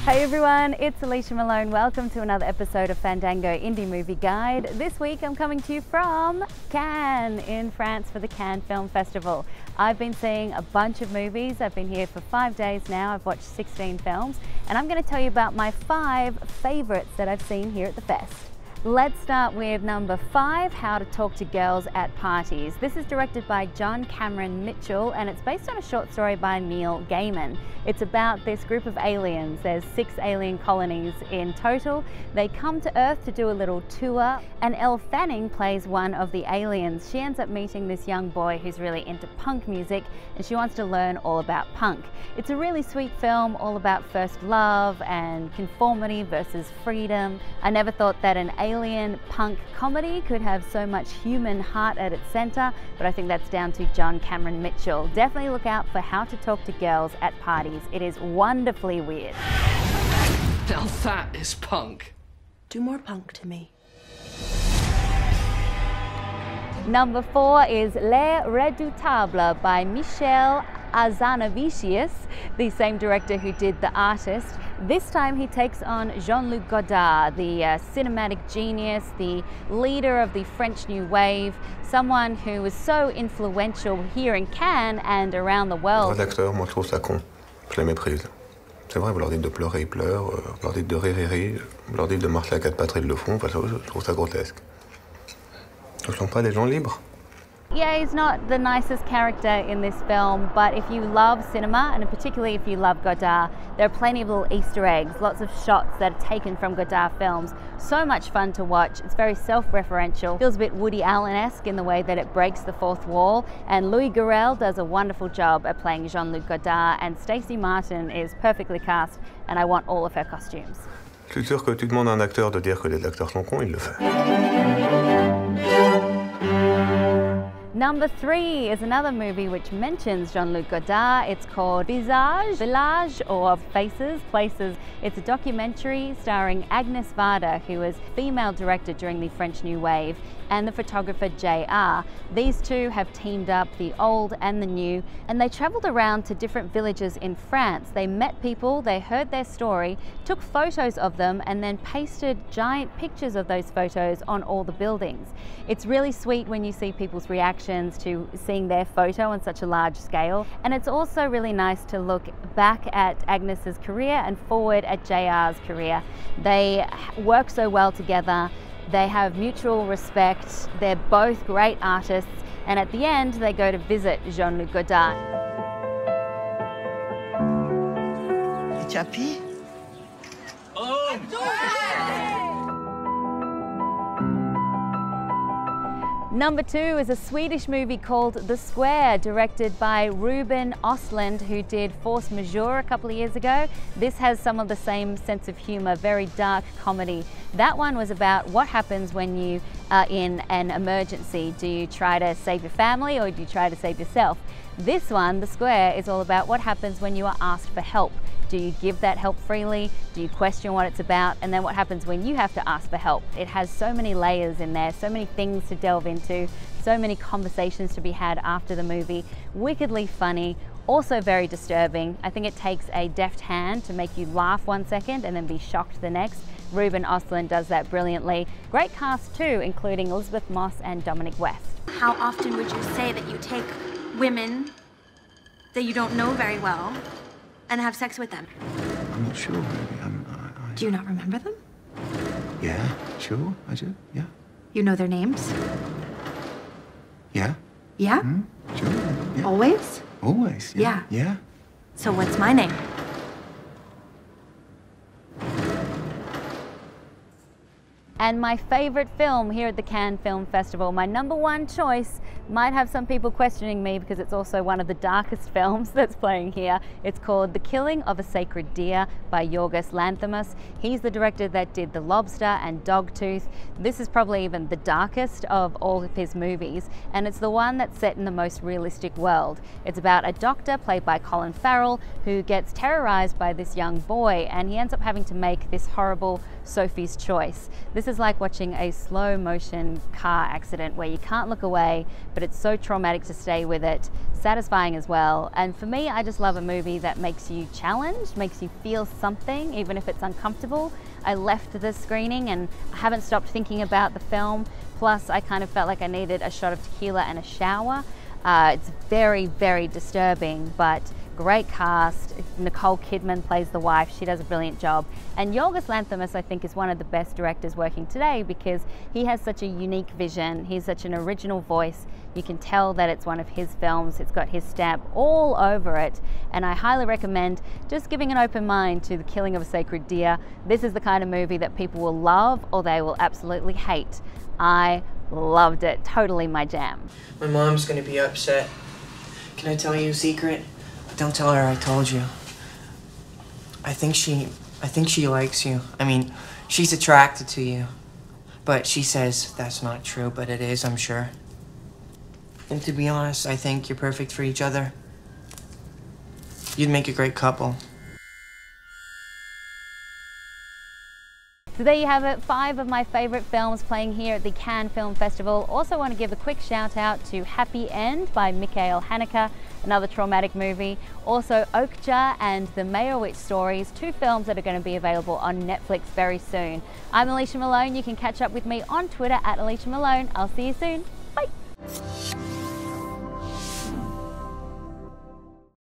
Hey everyone, it's Alicia Malone. Welcome to another episode of Fandango Indie Movie Guide. This week I'm coming to you from Cannes in France for the Cannes Film Festival. I've been seeing a bunch of movies. I've been here for 5 days now. I've watched 16 films and I'm going to tell you about my 5 favorites that I've seen here at the fest. Let's start with number 5, How to Talk to Girls at Parties. This is directed by John Cameron Mitchell and it's based on a short story by Neil Gaiman. It's about this group of aliens. There's 6 alien colonies in total. They come to Earth to do a little tour and Elle Fanning plays one of the aliens. She ends up meeting this young boy who's really into punk music and she wants to learn all about punk. It's a really sweet film all about first love and conformity versus freedom. I never thought that an alien punk comedy could have so much human heart at its center, but I think that's down to John Cameron Mitchell. Definitely look out for How to Talk to Girls at Parties. It is wonderfully weird. Now that is punk. Do more punk to me. Number 4 is Les Redoutables by Michel Hazanavicius, the same director who did The Artist. This time he takes on Jean-Luc Godard, the cinematic genius, the leader of the French New Wave, someone who was so influential here in Cannes and around the world. Les acteurs, moi je trouve ça con. Je les méprise. C'est vrai, vous leur dites de pleurer, ils pleurent, vous leur dites de rire, ils rient, vous leur dites de marcher à 4 pattes, ils le font. Enfin, je trouve ça grotesque. Ce ne sont pas des gens libres. Yeah, he's not the nicest character in this film, but if you love cinema, and particularly if you love Godard, there are plenty of little Easter eggs, lots of shots that are taken from Godard films. So much fun to watch. It's very self-referential. Feels a bit Woody Allen-esque in the way that it breaks the fourth wall. And Louis Garrel does a wonderful job at playing Jean-Luc Godard, and Stacey Martin is perfectly cast, and I want all of her costumes. Je suis sûr que tu demandes à un acteur de dire que les acteurs sont cons, il le fait. Number 3 is another movie which mentions Jean-Luc Godard. It's called Village, or Faces, Places. It's a documentary starring Agnes Varda, who was female director during the French New Wave, and the photographer J.R. These two have teamed up, the old and the new, and they traveled around to different villages in France. They met people, they heard their story, took photos of them, and then pasted giant pictures of those photos on all the buildings. It's really sweet when you see people's reactions to seeing their photo on such a large scale, and it's also really nice to look back at Agnes's career and forward at JR's career. They work so well together, they have mutual respect, they're both great artists, and at the end they go to visit Jean-Luc Godard. Tu as pis? Oh! Number 2 is a Swedish movie called The Square, directed by Ruben Östlund, who did Force Majeure a couple of years ago. This has some of the same sense of humor, very dark comedy. That one was about what happens when you are in an emergency. Do you try to save your family or do you try to save yourself? This one, The Square, is all about what happens when you are asked for help. Do you give that help freely? Do you question what it's about? And then what happens when you have to ask for help? It has so many layers in there, so many things to delve into, so many conversations to be had after the movie. Wickedly funny, also very disturbing. I think it takes a deft hand to make you laugh one second and then be shocked the next. Ruben Östlund does that brilliantly. Great cast too, including Elizabeth Moss and Dominic West. How often would you say that you take women that you don't know very well and have sex with them? I'm not sure, maybe. Do you not remember them? Yeah, sure, I do, yeah. You know their names? Yeah? Yeah? Sure, yeah. Always? Always, yeah. Yeah. So what's my name? And my favorite film here at the Cannes Film Festival, my number 1 choice, might have some people questioning me because it's also one of the darkest films that's playing here. It's called The Killing of a Sacred Deer by Yorgos Lanthimos. He's the director that did The Lobster and Dogtooth. This is probably even the darkest of all of his movies, and it's the one that's set in the most realistic world. It's about a doctor played by Colin Farrell who gets terrorized by this young boy, and he ends up having to make this horrible Sophie's Choice. This is like watching a slow motion car accident where you can't look away, but it's so traumatic to stay with it, satisfying as well. And for me, I just love a movie that makes you challenged, makes you feel something, even if it's uncomfortable. I left this screening and I haven't stopped thinking about the film. Plus, I kind of felt like I needed a shot of tequila and a shower. It's very, very disturbing, but great cast. Nicole Kidman plays the wife. She does a brilliant job. And Yorgos Lanthimos, I think, is one of the best directors working today because he has such a unique vision. He's such an original voice. You can tell that it's one of his films. It's got his stamp all over it. And I highly recommend just giving an open mind to The Killing of a Sacred Deer. This is the kind of movie that people will love or they will absolutely hate. I loved it. Totally my jam. My mom's gonna be upset. Can I tell you a secret? Don't tell her I told you. I think she likes you. I mean, she's attracted to you. But she says that's not true, but it is, I'm sure. And to be honest, I think you're perfect for each other. You'd make a great couple. So there you have it, 5 of my favorite films playing here at the Cannes Film Festival. Also want to give a quick shout out to Happy End by Mikhail Haneke, another traumatic movie. Also Okja and The Meyerowitz Stories, 2 films that are going to be available on Netflix very soon. I'm Alicia Malone. You can catch up with me on Twitter at Alicia Malone. I'll see you soon.